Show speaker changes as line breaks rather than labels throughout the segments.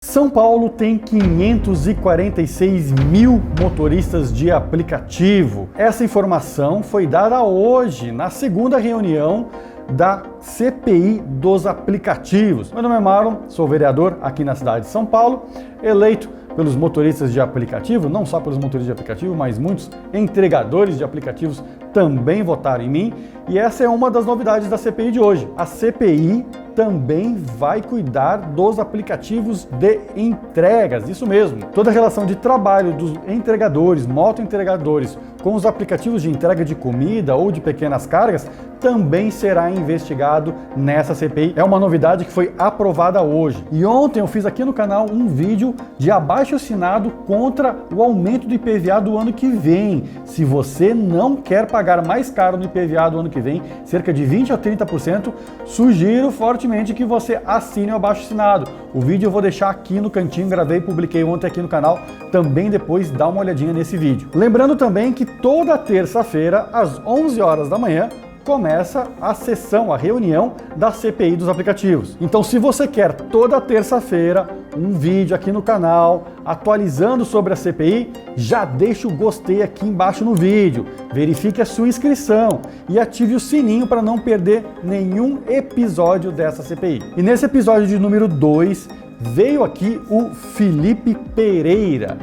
São Paulo tem 546 mil motoristas de aplicativo. Essa informação foi dada hoje, na segunda reunião da CPI dos aplicativos. Meu nome é Marlon, sou vereador aqui na cidade de São Paulo, eleito pelos motoristas de aplicativo, não só pelos motoristas de aplicativo, mas muitos entregadores de aplicativos também votaram em mim, e essa é uma das novidades da CPI de hoje. A CPI também vai cuidar dos aplicativos de entregas, isso mesmo. Toda a relação de trabalho dos entregadores, motoentregadores, com os aplicativos de entrega de comida ou de pequenas cargas também será investigado nessa CPI. É uma novidade que foi aprovada hoje. E ontem eu fiz aqui no canal um vídeo de abaixo-assinado contra o aumento do IPVA do ano que vem. Se você não quer pagar mais caro no IPVA do ano que vem, cerca de 20% a 30%, sugiro fortemente que você assine o abaixo-assinado. O vídeo eu vou deixar aqui no cantinho, gravei e publiquei ontem aqui no canal, também depois dá uma olhadinha nesse vídeo. Lembrando também que toda terça-feira, às 11 horas da manhã, começa a sessão, a reunião da CPI dos aplicativos. Então, se você quer toda terça-feira um vídeo aqui no canal atualizando sobre a CPI, já deixa o gostei aqui embaixo no vídeo, verifique a sua inscrição e ative o sininho para não perder nenhum episódio dessa CPI. E nesse episódio de número 2, veio aqui o Felipe Pereira,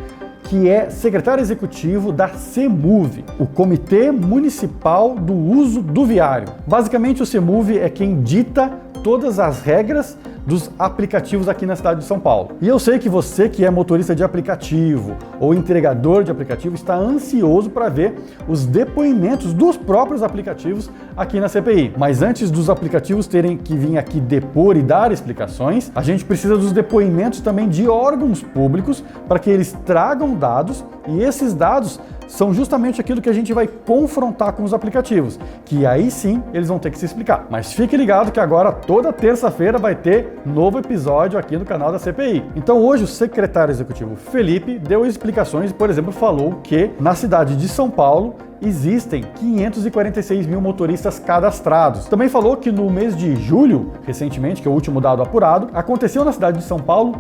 que é secretário executivo da CEMUV, o Comitê Municipal do Uso do Viário. Basicamente, o CEMUV é quem dita todas as regras dos aplicativos aqui na cidade de São Paulo. E eu sei que você que é motorista de aplicativo ou entregador de aplicativo está ansioso para ver os depoimentos dos próprios aplicativos aqui na CPI. Mas antes dos aplicativos terem que vir aqui depor e dar explicações, a gente precisa dos depoimentos também de órgãos públicos para que eles tragam dados, e esses dados são justamente aquilo que a gente vai confrontar com os aplicativos, que aí sim eles vão ter que se explicar. Mas fique ligado que agora toda terça-feira vai ter novo episódio aqui no canal da CPI. Então hoje o secretário executivo Felipe deu explicações, por exemplo, falou que na cidade de São Paulo existem 546 mil motoristas cadastrados. Também falou que no mês de julho, recentemente, que é o último dado apurado, aconteceu na cidade de São Paulo,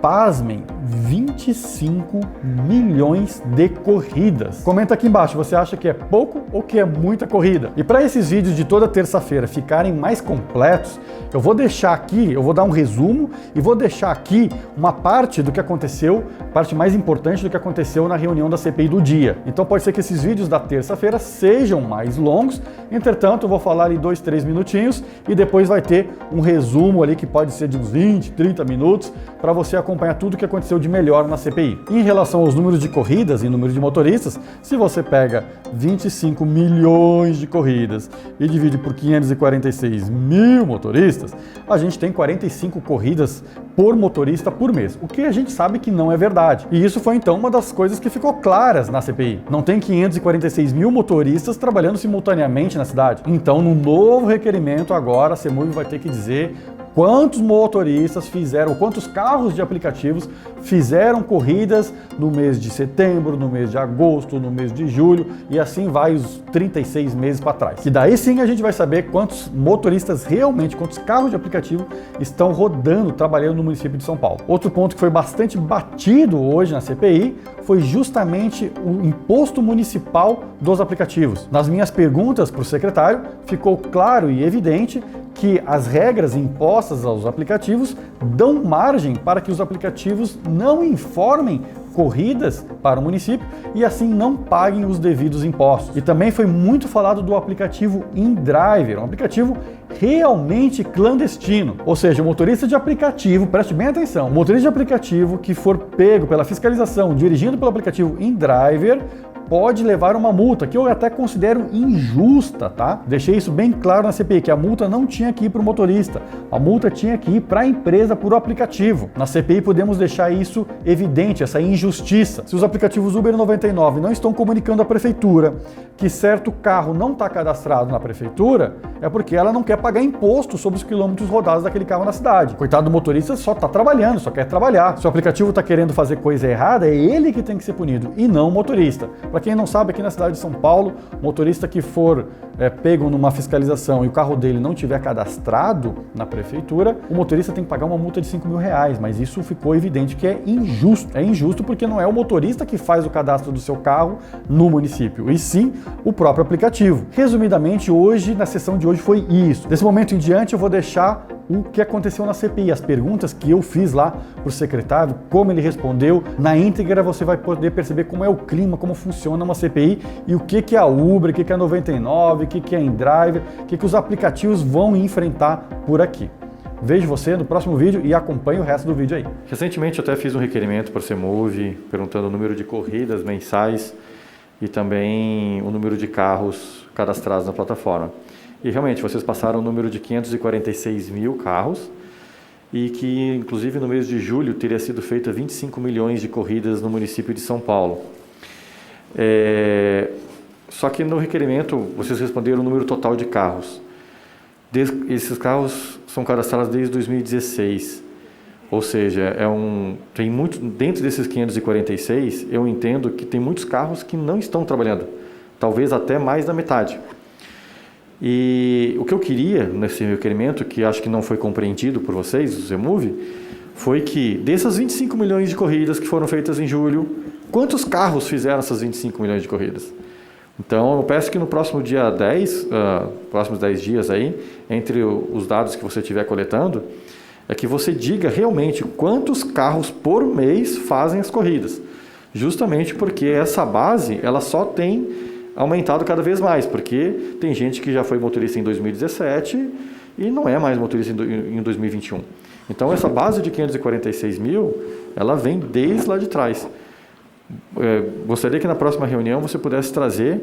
pasmem, 25 milhões de corridas. Comenta aqui embaixo, você acha que é pouco ou que é muita corrida? E para esses vídeos de toda terça-feira ficarem mais completos, eu vou deixar aqui, eu vou dar um resumo e vou deixar aqui uma parte do que aconteceu, parte mais importante do que aconteceu na reunião da CPI do dia. Então pode ser que esses vídeos da terça-feira sejam mais longos, entretanto eu vou falar ali 2, 3 minutinhos e depois vai ter um resumo ali que pode ser de uns 20, 30 minutos para você acompanhar tudo o que aconteceu de melhor na CPI. Em relação aos números de corridas e números de motoristas, se você pega 25 milhões de corridas e divide por 546 mil motoristas, a gente tem 45 corridas por motorista por mês, o que a gente sabe que não é verdade. E isso foi então uma das coisas que ficou claras na CPI. Não tem 546 mil motoristas trabalhando simultaneamente na cidade. Então, no novo requerimento agora, a CEMUV vai ter que dizer quantos motoristas fizeram, quantos carros de aplicativos fizeram corridas no mês de setembro, no mês de agosto, no mês de julho, e assim vai os 36 meses para trás. Que daí sim a gente vai saber quantos motoristas realmente, quantos carros de aplicativo estão rodando, trabalhando no município de São Paulo. Outro ponto que foi bastante batido hoje na CPI foi justamente o imposto municipal dos aplicativos. Nas minhas perguntas para o secretário, ficou claro e evidente que as regras impostas aos aplicativos dão margem para que os aplicativos não informem corridas para o município e assim não paguem os devidos impostos. E também foi muito falado do aplicativo InDriver, um aplicativo realmente clandestino. Ou seja, o motorista de aplicativo, preste bem atenção, o motorista de aplicativo que for pego pela fiscalização dirigindo pelo aplicativo InDriver pode levar uma multa, que eu até considero injusta, tá? Deixei isso bem claro na CPI, que a multa não tinha que ir para o motorista, a multa tinha que ir para a empresa por aplicativo. Na CPI podemos deixar isso evidente, essa injustiça. Se os aplicativos Uber 99 não estão comunicando à prefeitura que certo carro não está cadastrado na prefeitura, é porque ela não quer pagar imposto sobre os quilômetros rodados daquele carro na cidade. Coitado do motorista, só está trabalhando, só quer trabalhar. Se o aplicativo está querendo fazer coisa errada, é ele que tem que ser punido e não o motorista. Para quem não sabe, aqui na cidade de São Paulo, motorista que for pego numa fiscalização e o carro dele não tiver cadastrado na prefeitura, o motorista tem que pagar uma multa de R$5.000, mas isso ficou evidente que é injusto. É injusto porque não é o motorista que faz o cadastro do seu carro no município, e sim o próprio aplicativo. Resumidamente, hoje, na sessão de hoje, foi isso. Desse momento em diante, eu vou deixar o que aconteceu na CPI, as perguntas que eu fiz lá para o secretário, como ele respondeu. Na íntegra você vai poder perceber como é o clima, como funciona uma CPI e o que é a Uber, o que é a 99, o que é a InDriver, o que os aplicativos vão enfrentar por aqui. Vejo você no próximo vídeo e acompanhe o resto do vídeo aí.
Recentemente eu até fiz um requerimento para o CEMOVE, perguntando o número de corridas mensais e também o número de carros cadastrados na plataforma. E realmente, vocês passaram o número de 546 mil carros e que, inclusive, no mês de julho teria sido feita 25 milhões de corridas no município de São Paulo. Só que no requerimento, vocês responderam o número total de carros. Esses carros são cadastrados desde 2016. Ou seja, tem muito, dentro desses 546, eu entendo que tem muitos carros que não estão trabalhando. Talvez até mais da metade. E o que eu queria nesse requerimento, que acho que não foi compreendido por vocês, o CEMOVE, foi que dessas 25 milhões de corridas que foram feitas em julho, quantos carros fizeram essas 25 milhões de corridas? Então, eu peço que no próximo dia 10, próximos 10 dias aí, entre os dados que você estiver coletando, é que você diga realmente quantos carros por mês fazem as corridas. Justamente porque essa base, ela só tem aumentado cada vez mais, porque tem gente que já foi motorista em 2017 e não é mais motorista em 2021. Então, essa base de 546 mil, ela vem desde lá de trás. Gostaria que na próxima reunião você pudesse trazer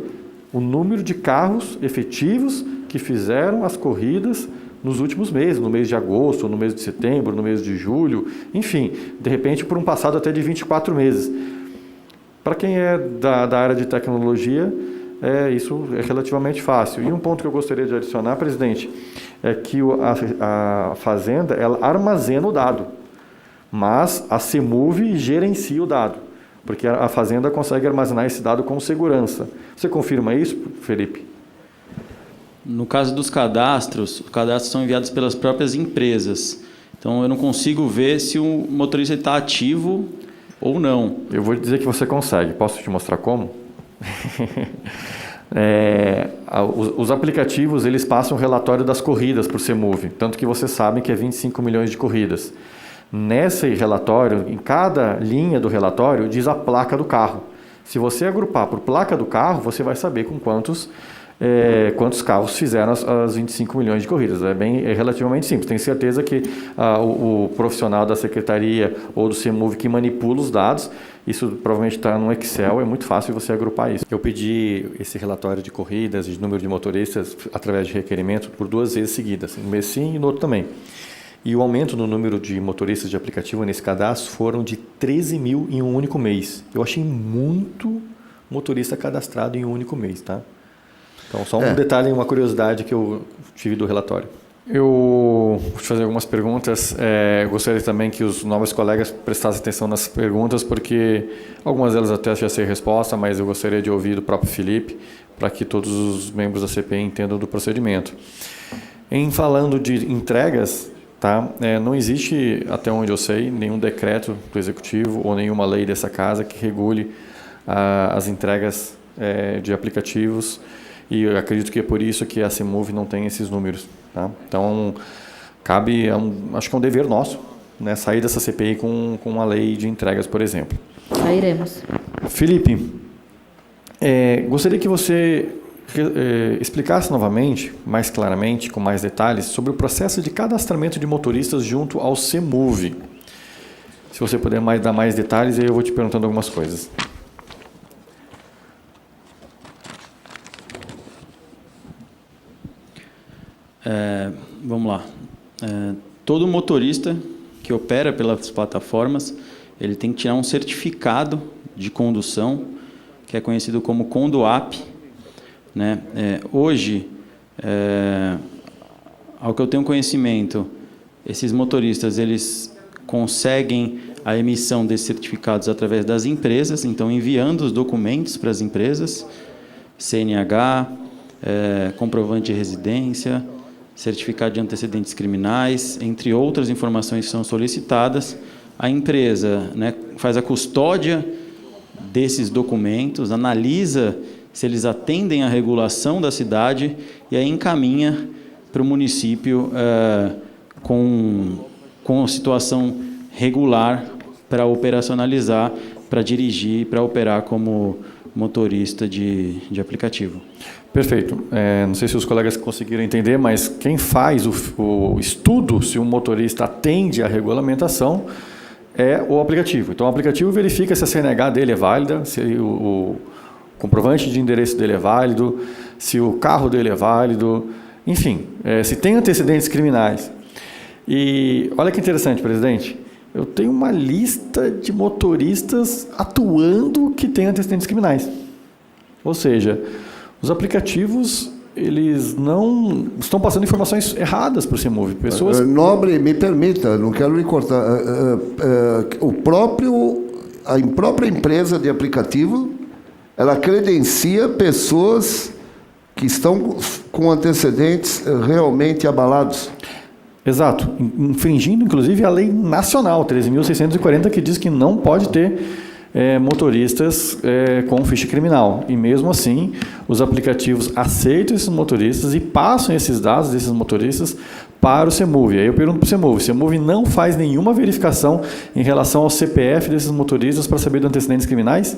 o número de carros efetivos que fizeram as corridas nos últimos meses, no mês de agosto, no mês de setembro, no mês de julho, enfim, de repente por um passado até de 24 meses. Para quem é da área de tecnologia, isso é relativamente fácil. E um ponto que eu gostaria de adicionar, presidente, é que a Fazenda ela armazena o dado, mas a CEMOVE gerencia o dado, porque a Fazenda consegue armazenar esse dado com segurança. Você confirma isso, Felipe?
No caso dos cadastros, os cadastros são enviados pelas próprias empresas. Então, eu não consigo ver se o motorista está ativo ou não.
Eu vou dizer que você consegue. Posso te mostrar como? Os aplicativos eles passam o relatório das corridas para o CEMOVE, tanto que vocês sabem que é 25 milhões de corridas. Nesse relatório, em cada linha do relatório, diz a placa do carro. Se você agrupar por placa do carro, você vai saber com quantos carros fizeram as 25 milhões de corridas. É relativamente simples. Tenho certeza que o profissional da secretaria ou do CEMOVE que manipula os dados, isso provavelmente está no Excel, é muito fácil você agrupar isso. Eu pedi esse relatório de corridas, de número de motoristas, através de requerimento, por 2 vezes seguidas, um mês sim e no outro também. E o aumento no número de motoristas de aplicativo nesse cadastro foram de 13 mil em um único mês. Eu achei muito motorista cadastrado em um único mês, tá? Então, só um detalhe, uma curiosidade que eu tive do relatório. Eu vou te fazer algumas perguntas. Gostaria também que os novos colegas prestassem atenção nas perguntas, porque algumas delas até já sei a resposta, mas eu gostaria de ouvir do próprio Felipe, para que todos os membros da CPI entendam do procedimento. Em falando de entregas, tá? Não existe, até onde eu sei, nenhum decreto do Executivo ou nenhuma lei dessa casa que regule as entregas de aplicativos. E eu acredito que é por isso que a CEMOVE não tem esses números. Tá? Então, acho que é um dever nosso, né, sair dessa CPI com uma lei de entregas, por exemplo.
Sairemos.
Felipe, gostaria que você explicasse novamente, mais claramente, com mais detalhes, sobre o processo de cadastramento de motoristas junto ao CEMOVE. Se você puder dar mais detalhes, aí eu vou te perguntando algumas coisas.
Vamos lá. Todo motorista que opera pelas plataformas, ele tem que tirar um certificado de condução, que é conhecido como Conduap, né? Hoje, ao que eu tenho conhecimento, esses motoristas eles conseguem a emissão desses certificados através das empresas, então enviando os documentos para as empresas, CNH, comprovante de residência, certificado de antecedentes criminais, entre outras informações que são solicitadas. A empresa, né, faz a custódia desses documentos, analisa se eles atendem à regulação da cidade e aí encaminha para o município com a situação regular para operacionalizar, para dirigir, para operar como motorista de aplicativo.
Perfeito. Não sei se os colegas conseguiram entender, mas quem faz o estudo se um motorista atende à regulamentação é o aplicativo. Então, o aplicativo verifica se a CNH dele é válida, se o comprovante de endereço dele é válido, se o carro dele é válido, enfim, se tem antecedentes criminais. E olha que interessante, presidente, eu tenho uma lista de motoristas atuando que têm antecedentes criminais. Ou seja, os aplicativos, eles não estão passando informações erradas para o CEMUV. Pessoas...
Nobre, me permita, não quero lhe cortar. A própria empresa de aplicativo, ela credencia pessoas que estão com antecedentes realmente abalados.
Exato, infringindo inclusive a lei nacional 13.640, que diz que não pode ter motoristas com ficha criminal. E mesmo assim, os aplicativos aceitam esses motoristas e passam esses dados desses motoristas para o CEMUV. Aí eu pergunto para o CEMUV, o CEMUV não faz nenhuma verificação em relação ao CPF desses motoristas para saber de antecedentes criminais?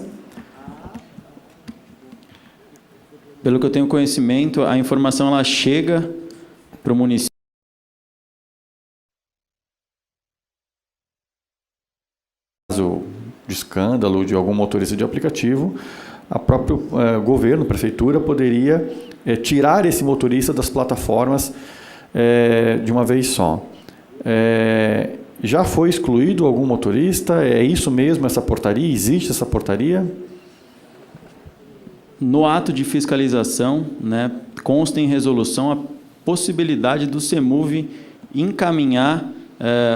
Pelo que eu tenho conhecimento, a informação ela chega para o município.
Caso de escândalo de algum motorista de aplicativo, o próprio governo, prefeitura, poderia tirar esse motorista das plataformas de uma vez só. Já foi excluído algum motorista? É isso mesmo, essa portaria? Existe essa portaria?
No ato de fiscalização, né, consta em resolução a possibilidade do CEMUV encaminhar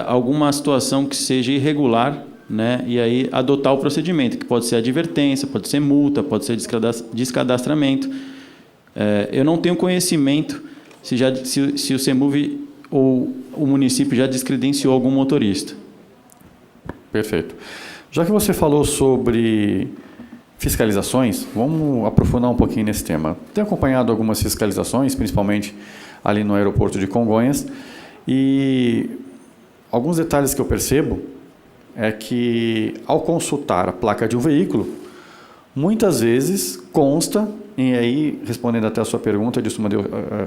alguma situação que seja irregular, né, e aí adotar o procedimento, que pode ser advertência, pode ser multa, pode ser descadastramento. Eu não tenho conhecimento se o CEMUV ou o município já descredenciou algum motorista.
Perfeito. Já que você falou sobre fiscalizações, vamos aprofundar um pouquinho nesse tema. Tenho acompanhado algumas fiscalizações, principalmente ali no aeroporto de Congonhas, e alguns detalhes que eu percebo é que, ao consultar a placa de um veículo, muitas vezes consta, e aí, respondendo até a sua pergunta,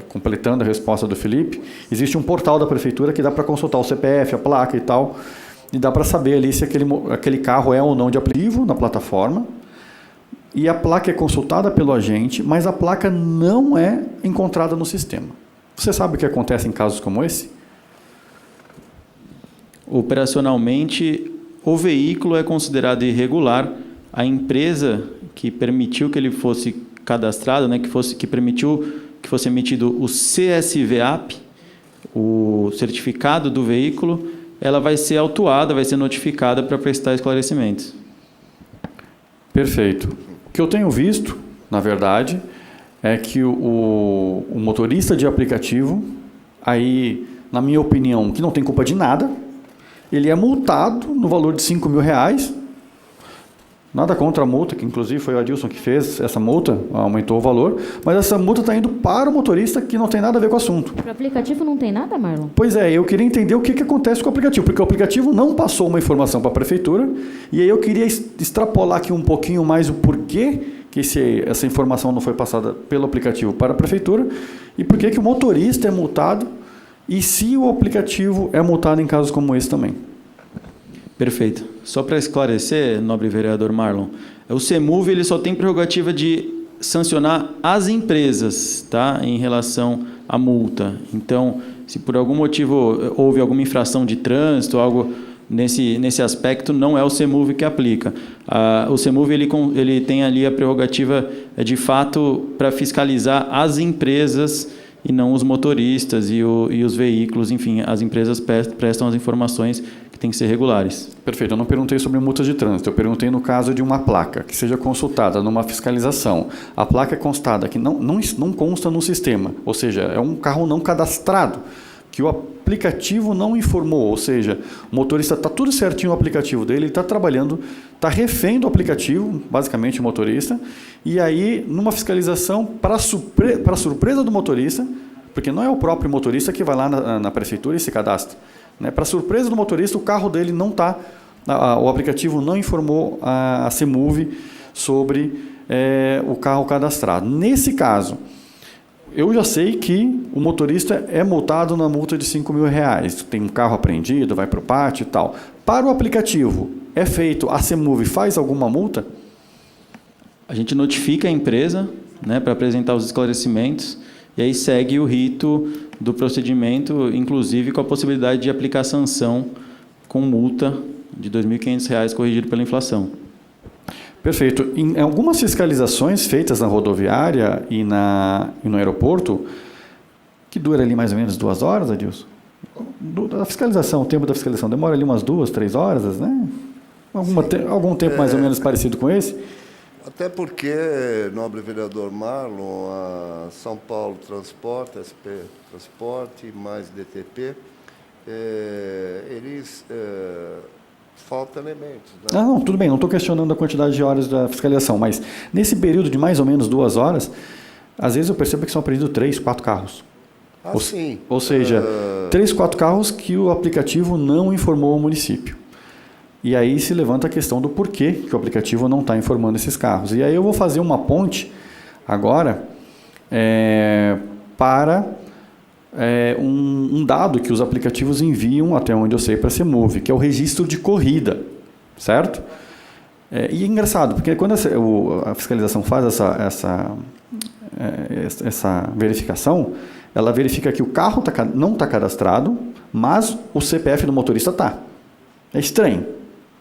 completando a resposta do Felipe, existe um portal da prefeitura que dá para consultar o CPF, a placa e tal, e dá para saber ali se aquele carro é ou não de aplicativo na plataforma, e a placa é consultada pelo agente, mas a placa não é encontrada no sistema. Você sabe o que acontece em casos como esse? Operacionalmente,
o veículo é considerado irregular, a empresa que permitiu que ele fosse cadastrado, né, que permitiu que fosse emitido o CSVAP, o certificado do veículo, ela vai ser autuada, vai ser notificada para prestar esclarecimentos.
Perfeito. O que eu tenho visto, na verdade, é que o motorista de aplicativo, aí, na minha opinião, que não tem culpa de nada, ele é multado no valor de R$5.000. Nada contra a multa, que inclusive foi o Adilson que fez essa multa, aumentou o valor, mas essa multa está indo para o motorista que não tem nada a ver com o assunto.
Para o aplicativo não tem nada, Marlon?
Pois é, eu queria entender o que acontece com o aplicativo, porque o aplicativo não passou uma informação para a prefeitura, e aí eu queria extrapolar aqui um pouquinho mais o porquê que essa informação não foi passada pelo aplicativo para a prefeitura, e por que o motorista é multado, e se o aplicativo é multado em casos como esse também.
Perfeito. Só para esclarecer, nobre vereador Marlon, o CEMUV ele só tem prerrogativa de sancionar as empresas, tá, em relação à multa. Então, se por algum motivo houve alguma infração de trânsito, algo nesse aspecto, não é o CEMUV que aplica. O CEMUV ele tem ali a prerrogativa, de fato, para fiscalizar as empresas e não os motoristas e os veículos, enfim, as empresas prestam as informações que que têm que ser regulares.
Perfeito, eu não perguntei sobre multas de trânsito, eu perguntei no caso de uma placa que seja consultada numa fiscalização. A placa é constada que não consta no sistema, ou seja, é um carro não cadastrado, que o aplicativo não informou, ou seja, o motorista está tudo certinho no aplicativo dele, ele está trabalhando, está refém do aplicativo, basicamente o motorista, e aí numa fiscalização, para surpresa do motorista, porque não é o próprio motorista que vai lá na prefeitura e se cadastra, né? Para surpresa do motorista, o carro dele não está, o aplicativo não informou a CEMUV sobre o carro cadastrado. Nesse caso, eu já sei que o motorista é multado na multa de R$5.000. Tem um carro apreendido, vai para o pátio e tal. Para o aplicativo, é feito, a CEMUV faz alguma multa?
A gente notifica a empresa, né, para apresentar os esclarecimentos e aí segue o rito do procedimento, inclusive com a possibilidade de aplicar sanção com multa de R$2.500 corrigido pela inflação.
Perfeito. Em algumas fiscalizações feitas na rodoviária e no aeroporto, que dura ali mais ou menos 2 horas, Adilson? A fiscalização, o tempo da fiscalização demora ali umas 2, 3 horas, né? Algum tempo mais ou menos parecido com esse?
Até porque, nobre vereador Marlon, a São Paulo Transporte, SP Transporte, mais DTP, eles... faltam elementos. Né?
Não, tudo bem, não estou questionando a quantidade de horas da fiscalização, mas nesse período de mais ou menos 2 horas, às vezes eu percebo que são apreendidos 3, 4 carros.
Sim.
Ou seja, 3, 4 carros que o aplicativo não informou ao município. E aí se levanta a questão do porquê que o aplicativo não está informando esses carros. E aí eu vou fazer uma ponte agora para... um dado que os aplicativos enviam, até onde eu sei, para a CEMUV, que é o registro de corrida, certo? E é engraçado, porque quando a fiscalização faz essa verificação, ela verifica que o carro não está cadastrado, mas o CPF do motorista está. É estranho,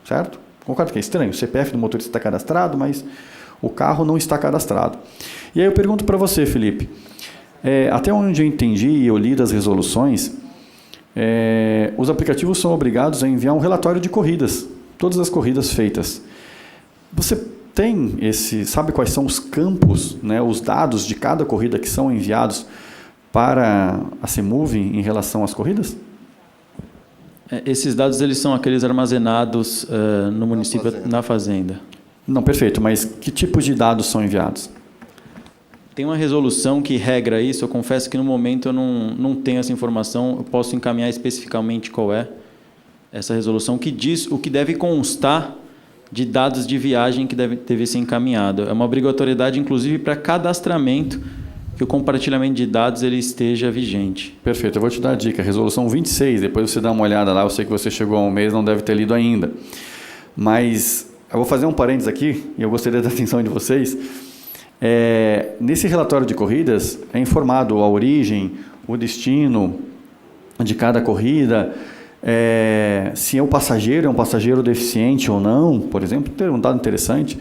certo? Concordo que é estranho, o CPF do motorista está cadastrado, mas o carro não está cadastrado. E aí eu pergunto para você, Felipe, até onde eu entendi e eu li das resoluções, os aplicativos são obrigados a enviar um relatório de corridas, todas as corridas feitas. Você sabe quais são os campos, né, os dados de cada corrida que são enviados para a CEMUV em relação às corridas?
Esses dados eles são aqueles armazenados no município, na fazenda.
Não, perfeito, mas que tipos de dados são enviados?
Tem uma resolução que regra isso, eu confesso que no momento eu não tenho essa informação, eu posso encaminhar especificamente qual é essa resolução, que diz o que deve constar de dados de viagem que deve ser encaminhado. É uma obrigatoriedade, inclusive, para cadastramento, que o compartilhamento de dados ele esteja vigente.
Perfeito, eu vou te dar a dica, resolução 26, depois você dá uma olhada lá, eu sei que você chegou há um mês, não deve ter lido ainda, mas eu vou fazer um parênteses aqui, e eu gostaria da atenção de vocês. Nesse relatório de corridas é informado a origem, o destino de cada corrida, se o passageiro é um passageiro deficiente ou não, por exemplo, ter um dado interessante,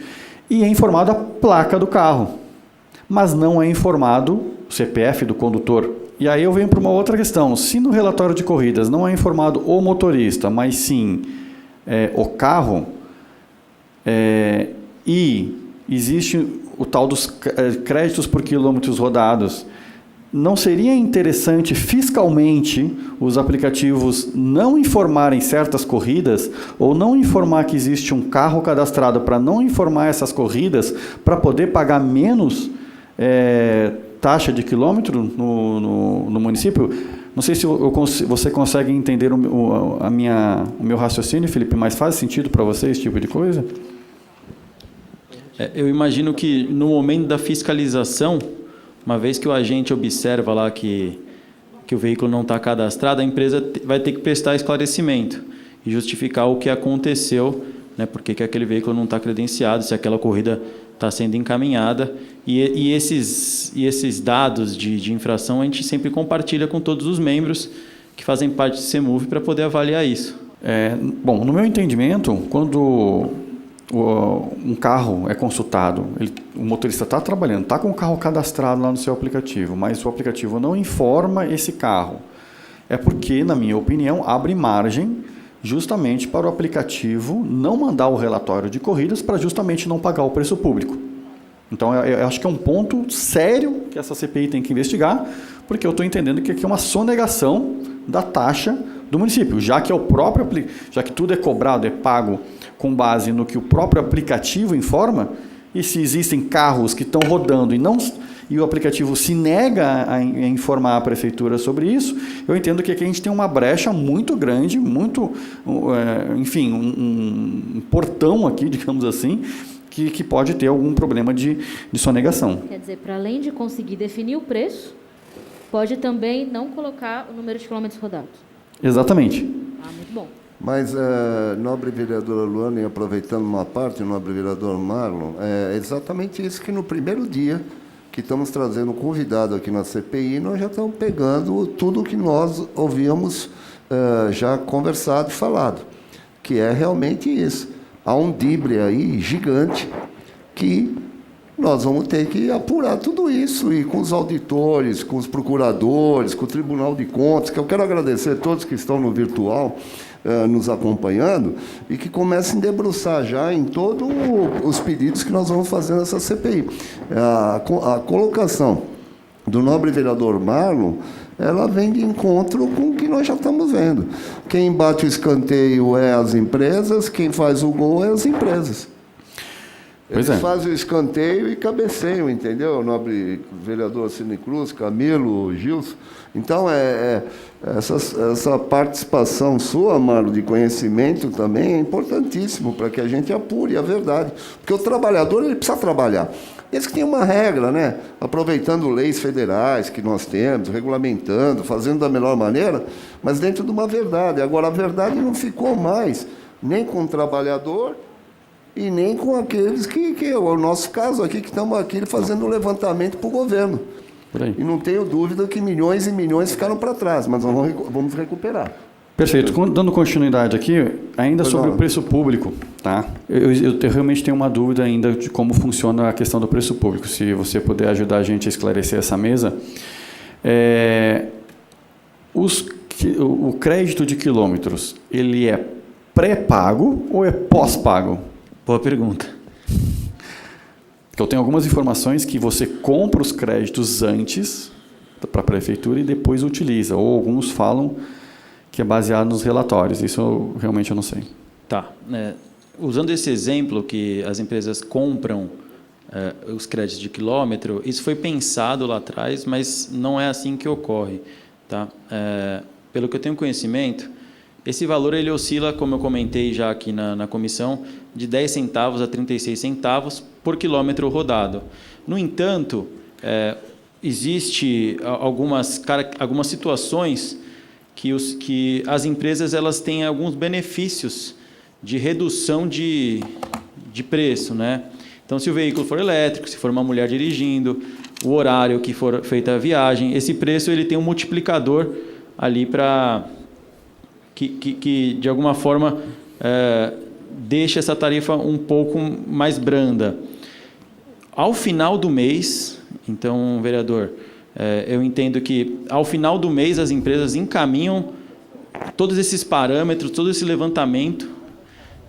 e é informado a placa do carro, mas não é informado o CPF do condutor. E aí eu venho para uma outra questão, se no relatório de corridas não é informado o motorista, mas sim o carro, e existe o tal dos créditos por quilômetros rodados, não seria interessante fiscalmente os aplicativos não informarem certas corridas ou não informar que existe um carro cadastrado para não informar essas corridas para poder pagar menos taxa de quilômetro no município? Não sei se você consegue entender o meu raciocínio, Felipe, mas faz sentido para você esse tipo de coisa?
Eu imagino que no momento da fiscalização, uma vez que o agente observa lá que o veículo não está cadastrado, a empresa vai ter que prestar esclarecimento e justificar o que aconteceu, né, porque que aquele veículo não está credenciado, se aquela corrida está sendo encaminhada. E esses dados de infração a gente sempre compartilha com todos os membros que fazem parte do CEMUV para poder avaliar isso.
Bom, no meu entendimento, quando um carro é consultado, o motorista está trabalhando, está com o carro cadastrado lá no seu aplicativo, mas o aplicativo não informa esse carro. É porque, na minha opinião, abre margem
justamente para o aplicativo não mandar o relatório de corridas para justamente não pagar o preço público. Então, eu acho que é um ponto sério que essa CPI tem que investigar, porque eu estou entendendo que aqui é uma sonegação da taxa do município, já que tudo é cobrado, é pago com base no que o próprio aplicativo informa, e se existem carros que estão rodando e o aplicativo se nega a informar a prefeitura sobre isso, eu entendo que aqui a gente tem uma brecha muito grande, enfim, um portão aqui, digamos assim, que pode ter algum problema de sonegação.
Quer dizer, para além de conseguir definir o preço, pode também não colocar o número de quilômetros rodados.
Exatamente.
Muito bom.
Mas, nobre vereadora Luana, e aproveitando uma parte, nobre vereador Marlon, é exatamente isso que no primeiro dia que estamos trazendo um convidado aqui na CPI, nós já estamos pegando tudo que nós ouvíamos já conversado e falado, que é realmente isso. Há um drible aí gigante que nós vamos ter que apurar tudo isso, e com os auditores, com os procuradores, com o Tribunal de Contas, que eu quero agradecer a todos que estão no virtual nos acompanhando, e que comecem a debruçar já em todos os pedidos que nós vamos fazer nessa CPI. A colocação do nobre vereador Marlon, ela vem de encontro com o que nós já estamos vendo. Quem bate o escanteio é as empresas, quem faz o gol é as empresas. Eles fazem o escanteio e cabeceiam, entendeu? O nobre vereador Cine Cruz, Camilo, Gilson. Então, essa participação sua, Marlon, de conhecimento também é importantíssimo para que a gente apure a verdade. Porque o trabalhador, ele precisa trabalhar. Eles que têm uma regra, né? Aproveitando leis federais que nós temos, regulamentando, fazendo da melhor maneira, mas dentro de uma verdade. Agora, a verdade não ficou mais nem com o trabalhador e nem com aqueles que é o nosso caso aqui, que estamos aqui fazendo um levantamento para o governo. E não tenho dúvida que milhões e milhões ficaram para trás, mas nós vamos recuperar.
Perfeito. Dando continuidade aqui, ainda sobre o preço público, tá? Eu realmente tenho uma dúvida ainda de como funciona a questão do preço público. Se você puder ajudar a gente a esclarecer essa mesa. O crédito de quilômetros, ele é pré-pago ou é pós-pago?
Boa pergunta.
Porque eu tenho algumas informações que você compra os créditos antes para a prefeitura e depois utiliza. Ou alguns falam que é baseado nos relatórios. Isso realmente eu não sei.
Tá. Usando esse exemplo que as empresas compram os créditos de quilômetro, isso foi pensado lá atrás, mas não é assim que ocorre. Tá? Pelo que eu tenho conhecimento, esse valor ele oscila, como eu comentei já aqui na comissão, de 10 centavos a 36 centavos por quilômetro rodado. No entanto, existe algumas situações que as empresas elas têm alguns benefícios de redução de preço, né? Então, se o veículo for elétrico, se for uma mulher dirigindo, o horário que for feita a viagem, esse preço ele tem um multiplicador ali para que de alguma forma deixa essa tarifa um pouco mais branda. Ao final do mês, então, vereador, eu entendo que ao final do mês as empresas encaminham todos esses parâmetros, todo esse levantamento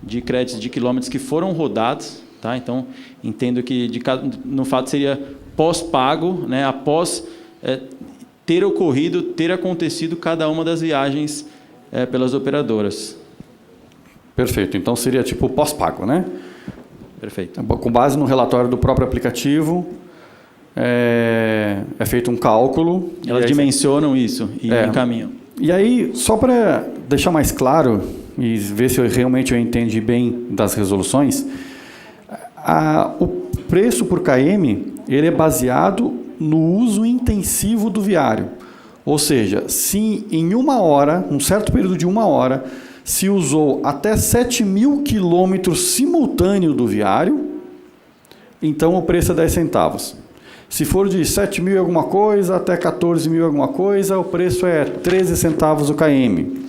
de créditos de quilômetros que foram rodados, tá? Então, entendo que no fato seria pós-pago, né? Após ter acontecido cada uma das viagens pelas operadoras.
Perfeito. Então seria tipo pós-pago, né?
Perfeito.
Com base no relatório do próprio aplicativo, é feito um cálculo.
Elas dimensionam isso e encaminham.
E aí, só para deixar mais claro e ver se eu realmente entendi bem das resoluções, o preço por km ele é baseado no uso intensivo do viário. Ou seja, se em um certo período de 1 hora, se usou até 7.000 quilômetros simultâneo do viário, então o preço é 10 centavos. Se for de 7.000 e alguma coisa até 14.000 e alguma coisa, o preço é 13 centavos o km.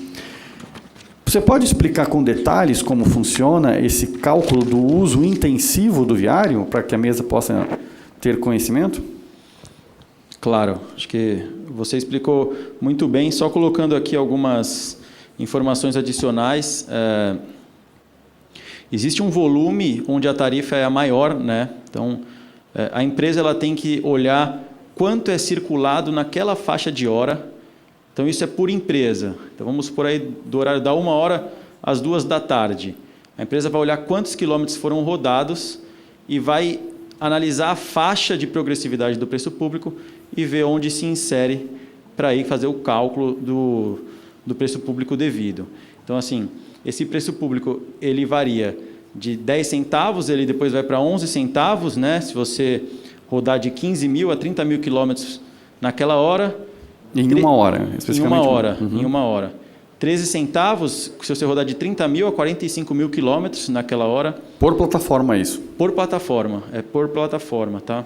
Você pode explicar com detalhes como funciona esse cálculo do uso intensivo do viário, para que a mesa possa ter conhecimento?
Claro, acho que você explicou muito bem, só colocando aqui algumas informações adicionais. Existe um volume onde a tarifa é a maior, né? Então, a empresa ela tem que olhar quanto é circulado naquela faixa de hora. Então, isso é por empresa. Então, vamos supor aí do horário da 1h às 14h. A empresa vai olhar quantos quilômetros foram rodados e vai analisar a faixa de progressividade do preço público e ver onde se insere para aí fazer o cálculo do preço público devido. Então, assim, esse preço público ele varia de 10 centavos, ele depois vai para 11 centavos, né? Se você rodar de 15 mil a 30 mil quilômetros naquela hora.
Em uma hora, especificamente.
Em uma hora. 13 centavos se você rodar de 30 mil a 45 mil quilômetros naquela hora.
Por plataforma, isso?
Por plataforma, por plataforma, tá?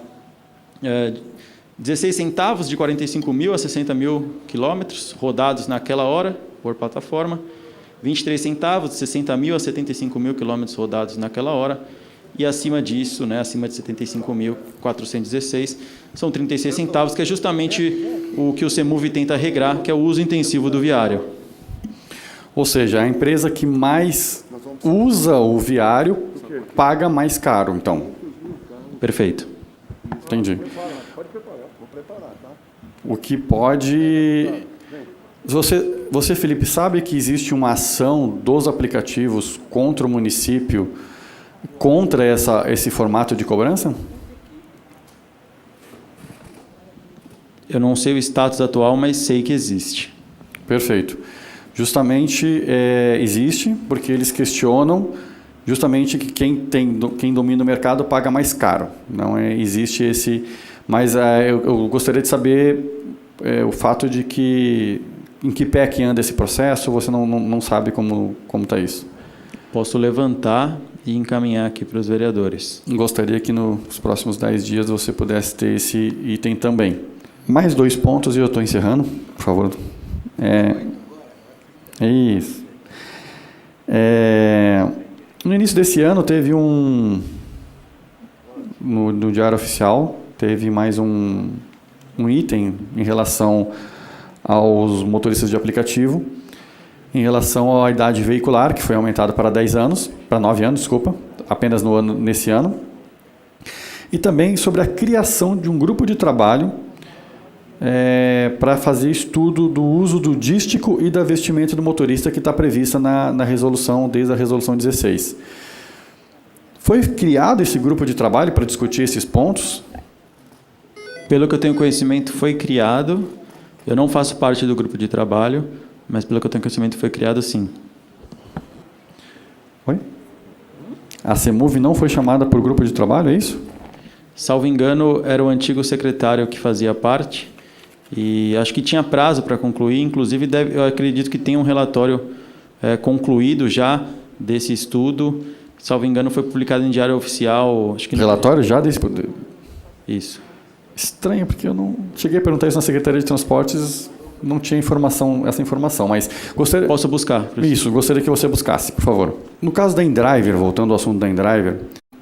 16 centavos de 45 mil a 60 mil quilômetros rodados naquela hora, por plataforma. 23 centavos de 60 mil a 75 mil quilômetros rodados naquela hora. E acima disso, né, acima de 75.416, são 36 centavos, que é justamente o que o CEMUV tenta regrar, que é o uso intensivo do viário.
Ou seja, a empresa que mais usa o viário paga mais caro, então.
Perfeito.
Entendi. O que pode... Você, Felipe, sabe que existe uma ação dos aplicativos contra o município, contra esse formato de cobrança?
Eu não sei o status atual, mas sei que existe.
Perfeito. Justamente existe, porque eles questionam justamente que quem domina o mercado paga mais caro. Não existe esse... Mas eu gostaria de saber o fato de que em que pé que anda esse processo, você não sabe como está isso.
Posso levantar e encaminhar aqui para os vereadores.
Gostaria que nos próximos 10 dias você pudesse ter esse item também. Mais 2 pontos e eu estou encerrando, por favor. Isso. No início desse ano teve no Diário Oficial, teve mais um item em relação aos motoristas de aplicativo, em relação à idade veicular, que foi aumentada para 9 anos, apenas nesse ano. E também sobre a criação de um grupo de trabalho para fazer estudo do uso do dístico e da vestimenta do motorista, que está prevista na resolução, desde a resolução 16. Foi criado esse grupo de trabalho para discutir esses pontos?
Pelo que eu tenho conhecimento, foi criado. Eu não faço parte do grupo de trabalho, mas pelo que eu tenho conhecimento, foi criado sim.
Oi? A CEMUV não foi chamada por grupo de trabalho, é isso?
Salvo engano, era o antigo secretário que fazia parte. E acho que tinha prazo para concluir, inclusive eu acredito que tem um relatório concluído já desse estudo. Salvo engano, foi publicado em Diário Oficial. Acho que
relatório já desse...
Isso.
Estranho, porque eu não cheguei a perguntar isso na Secretaria de Transportes, não tinha essa informação, mas gostaria...
Posso buscar?
Isso, gostaria que você buscasse, por favor. No caso da InDriver, voltando ao assunto da InDriver,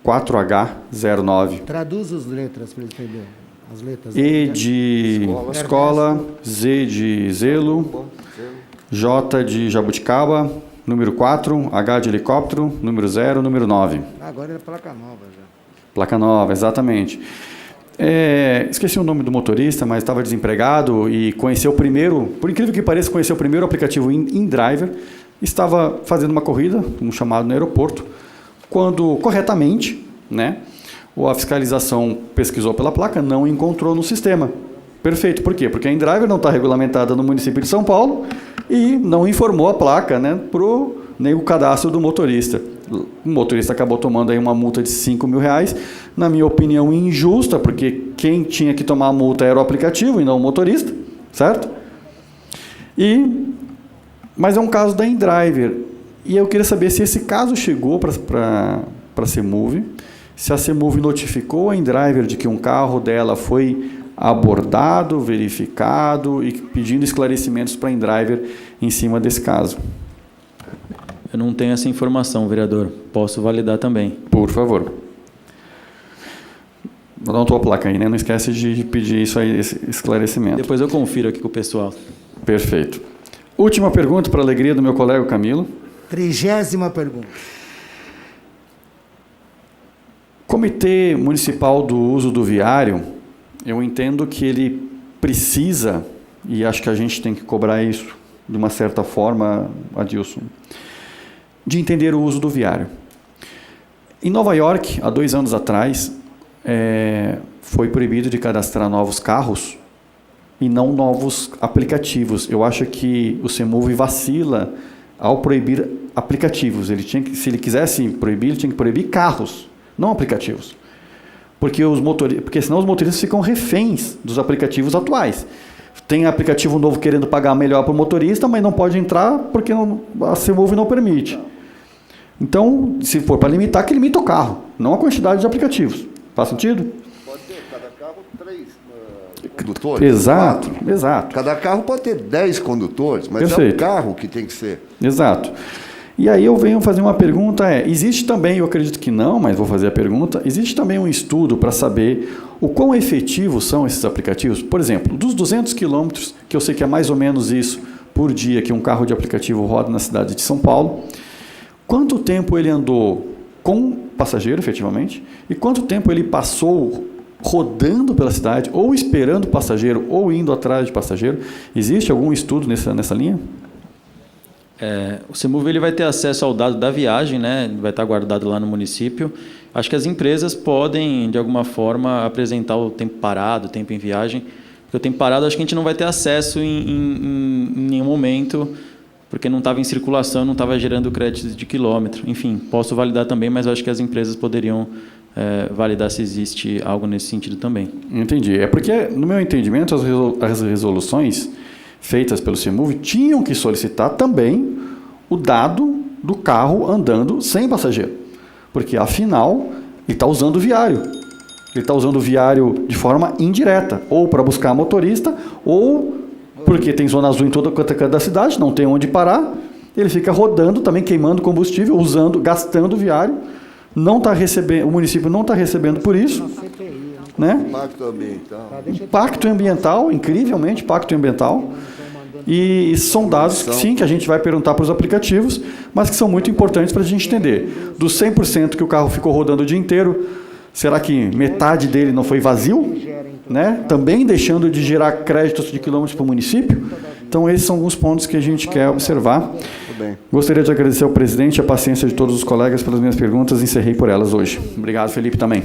4H09.
Traduz as letras para ele entender. As letras.
E de escola, Z de zelo, J de jabuticaba, número 4, H de helicóptero, número 0, número 9.
Agora é placa nova já.
Placa nova, exatamente. Esqueci o nome do motorista, mas estava desempregado e conheceu o primeiro, por incrível que pareça, conheceu o primeiro aplicativo InDriver, estava fazendo uma corrida, um chamado no aeroporto, quando, corretamente, né, a fiscalização pesquisou pela placa, não encontrou no sistema. Perfeito. Por quê? Porque a InDriver não está regulamentada no município de São Paulo e não informou a placa, né, nem o cadastro do motorista. O motorista acabou tomando aí uma multa de R$5.000, na minha opinião injusta, porque quem tinha que tomar a multa era o aplicativo e não o motorista, certo? Mas é um caso da InDriver. E eu queria saber se esse caso chegou para a CEMUV, se a CEMUV notificou a InDriver de que um carro dela foi abordado, verificado e pedindo esclarecimentos para a InDriver em cima desse caso.
Eu não tenho essa informação, vereador. Posso validar também.
Por favor. Vou dar uma tua placa aí, né? Não esquece de pedir isso aí, esse esclarecimento.
Depois eu confiro aqui com o pessoal.
Perfeito. Última pergunta para a alegria do meu colega Camilo.
30ª pergunta.
Comitê Municipal do Uso do Viário, eu entendo que ele precisa, e acho que a gente tem que cobrar isso de uma certa forma, Adilson, de entender o uso do viário. Em Nova York, há 2 anos atrás, foi proibido de cadastrar novos carros e não novos aplicativos. Eu acho que o CEMUV vacila ao proibir aplicativos. Ele tinha que, se ele quisesse proibir, ele tinha que proibir carros, não aplicativos. Porque senão os motoristas ficam reféns dos aplicativos atuais. Tem aplicativo novo querendo pagar melhor para o motorista, mas não pode entrar porque a CEMUV não permite. Então, se for para limitar, que limita o carro, não a quantidade de aplicativos. Faz sentido?
Pode ter, cada carro, 3 condutores.
Exato,
4.
exato.
Cada carro pode ter 10 condutores, mas
Perfeito.
é o carro que tem que ser.
Exato. E aí eu venho fazer uma pergunta, existe também, eu acredito que não, mas vou fazer a pergunta, existe também um estudo para saber o quão efetivos são esses aplicativos? Por exemplo, dos 200 quilômetros, que eu sei que é mais ou menos isso por dia que um carro de aplicativo roda na cidade de São Paulo, quanto tempo ele andou com passageiro, efetivamente, e quanto tempo ele passou rodando pela cidade, ou esperando passageiro, ou indo atrás de passageiro? Existe algum estudo nessa linha?
O CEMUV ele vai ter acesso ao dado da viagem, né? Vai estar guardado lá no município. Acho que as empresas podem, de alguma forma, apresentar o tempo parado, o tempo em viagem. Porque o tempo parado acho que a gente não vai ter acesso em nenhum momento, porque não estava em circulação, não estava gerando créditos de quilômetro. Enfim, posso validar também, mas acho que as empresas poderiam validar se existe algo nesse sentido também.
Entendi. É porque, no meu entendimento, as resoluções feitas pelo CEMUV tinham que solicitar também o dado do carro andando sem passageiro. Porque, afinal, ele está usando o viário. Ele está usando o viário de forma indireta, ou para buscar motorista, ou porque tem zona azul em toda a canto da cidade, não tem onde parar, ele fica rodando, também queimando combustível, gastando o viário, não tá recebendo, o município não está recebendo por isso, né?
Impacto ambiental.
Impacto ambiental, incrivelmente, impacto ambiental. E são dados, sim, que a gente vai perguntar para os aplicativos, mas que são muito importantes para a gente entender. Dos 100% que o carro ficou rodando o dia inteiro, será que metade dele não foi vazio? Né? Também deixando de gerar créditos de quilômetros para o município? Então, esses são alguns pontos que a gente quer observar. Gostaria de agradecer ao presidente e a paciência de todos os colegas pelas minhas perguntas. Encerrei por elas hoje. Obrigado, Felipe, também.